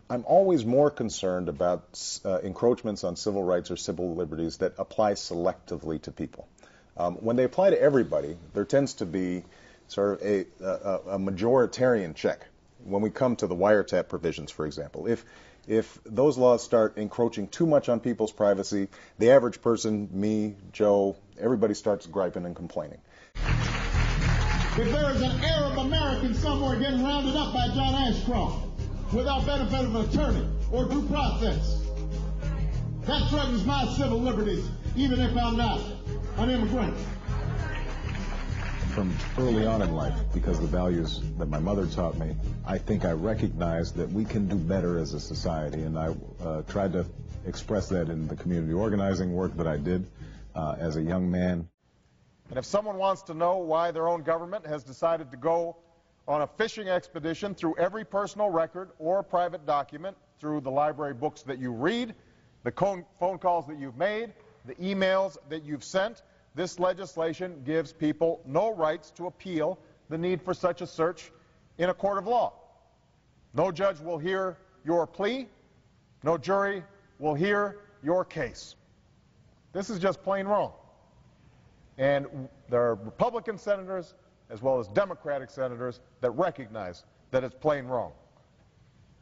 I'm always more concerned about encroachments on civil rights or civil liberties that apply selectively to people. When they apply to everybody, there tends to be sort of a majoritarian check. When we come to the wiretap provisions, for example, if those laws start encroaching too much on people's privacy, the average person, me, Joe, everybody starts griping and complaining. If there is an Arab American somewhere getting rounded up by John Ashcroft without benefit of an attorney or due process, that threatens my civil liberties, even if I'm not an immigrant. From early on in life, because of the values that my mother taught me, I think I recognized that we can do better as a society, and I tried to express that in the community organizing work that I did as a young man. And if someone wants to know why their own government has decided to go on a fishing expedition through every personal record or private document, through the library books that you read, the phone calls that you've made, the emails that you've sent, this legislation gives people no rights to appeal the need for such a search in a court of law. No judge will hear your plea. No jury will hear your case. This is just plain wrong. And there are Republican senators as well as Democratic senators that recognize that it's plain wrong.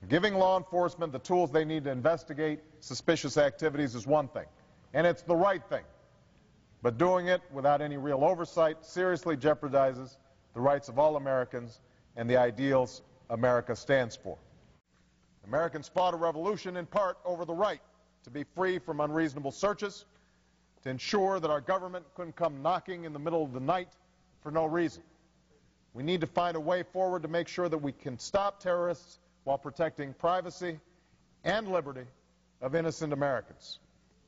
Giving law enforcement the tools they need to investigate suspicious activities is one thing, and it's the right thing. But doing it without any real oversight seriously jeopardizes the rights of all Americans and the ideals America stands for. Americans fought a revolution in part over the right to be free from unreasonable searches, to ensure that our government couldn't come knocking in the middle of the night for no reason. We need to find a way forward to make sure that we can stop terrorists while protecting privacy and liberty of innocent Americans.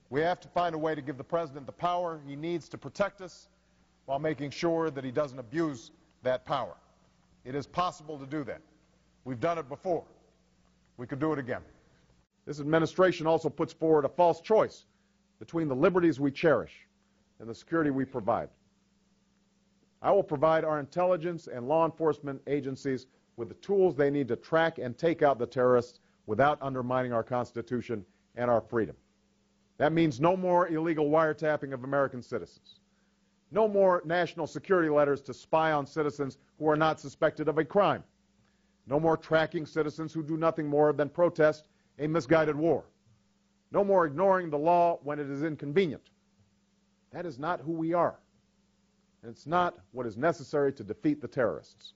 We have to find a way to give the President the power he needs to protect us while making sure that he doesn't abuse that power. It is possible to do that. We've done it before. We could do it again. This administration also puts forward a false choice between the liberties we cherish and the security we provide. I will provide our intelligence and law enforcement agencies with the tools they need to track and take out the terrorists without undermining our Constitution and our freedom. That means no more illegal wiretapping of American citizens. No more national security letters to spy on citizens who are not suspected of a crime. No more tracking citizens who do nothing more than protest a misguided war. No more ignoring the law when it is inconvenient. That is not who we are. And it's not what is necessary to defeat the terrorists.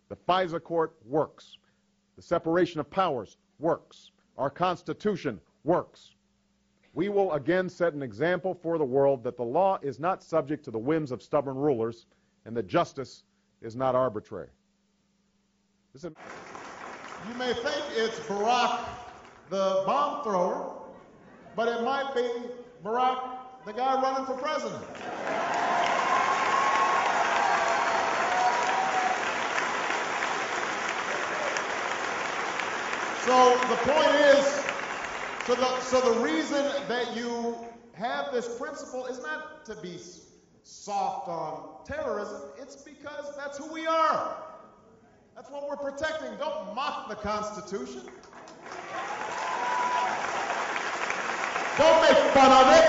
The FISA court works. The separation of powers works. Our Constitution works. We will again set an example for the world that the law is not subject to the whims of stubborn rulers and that justice is not arbitrary. You may think it's Barack, the bomb thrower, but it might be Barack, the guy running for president. So the point is, so the reason that you have this principle is not to be soft on terrorism, it's because that's who we are. That's what we're protecting. Don't mock the Constitution. Don't make fun of it.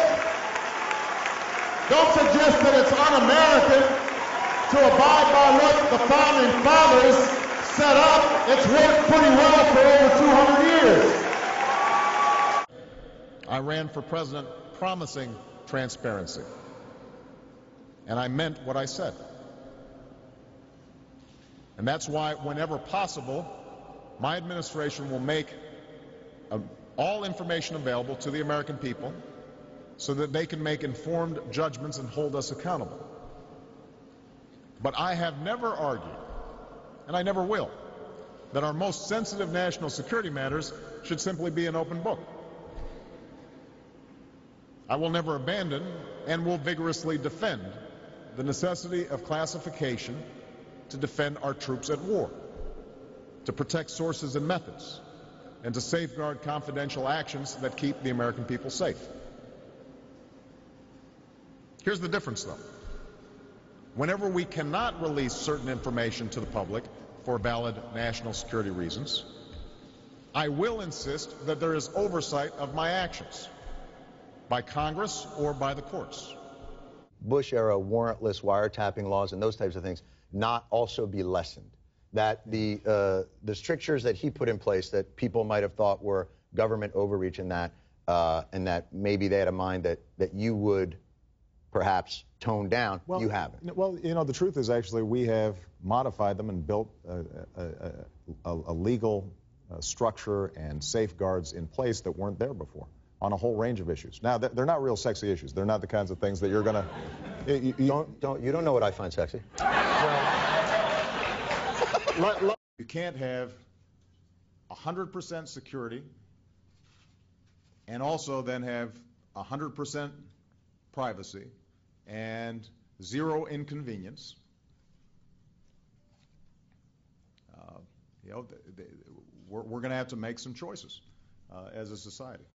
Don't suggest that it's un-American to abide by what the founding fathers set up. It's worked pretty well for over 200 years. I ran for president promising transparency, and I meant what I said. And that's why, whenever possible, my administration will make all information available to the American people so that they can make informed judgments and hold us accountable. But I have never argued, and I never will, that our most sensitive national security matters should simply be an open book. I will never abandon and will vigorously defend the necessity of classification to defend our troops at war, to protect sources and methods, and to safeguard confidential actions that keep the American people safe. Here's the difference, though. Whenever we cannot release certain information to the public for valid national security reasons, I will insist that there is oversight of my actions by Congress or by the courts. Bush-era warrantless wiretapping laws and those types of things not also be lessened. That the strictures that he put in place that people might have thought were government overreach in that, and that maybe they had a mind that you would perhaps tone down, well, you haven't. Well, you know, the truth is actually we have modified them and built a legal structure and safeguards in place that weren't there before on a whole range of issues. Now, they're not real sexy issues. They're not the kinds of things that you're going to... You don't know what I find sexy. Well, you can't have 100% security and also then have 100% privacy and zero inconvenience. You know, we're going to have to make some choices as a society.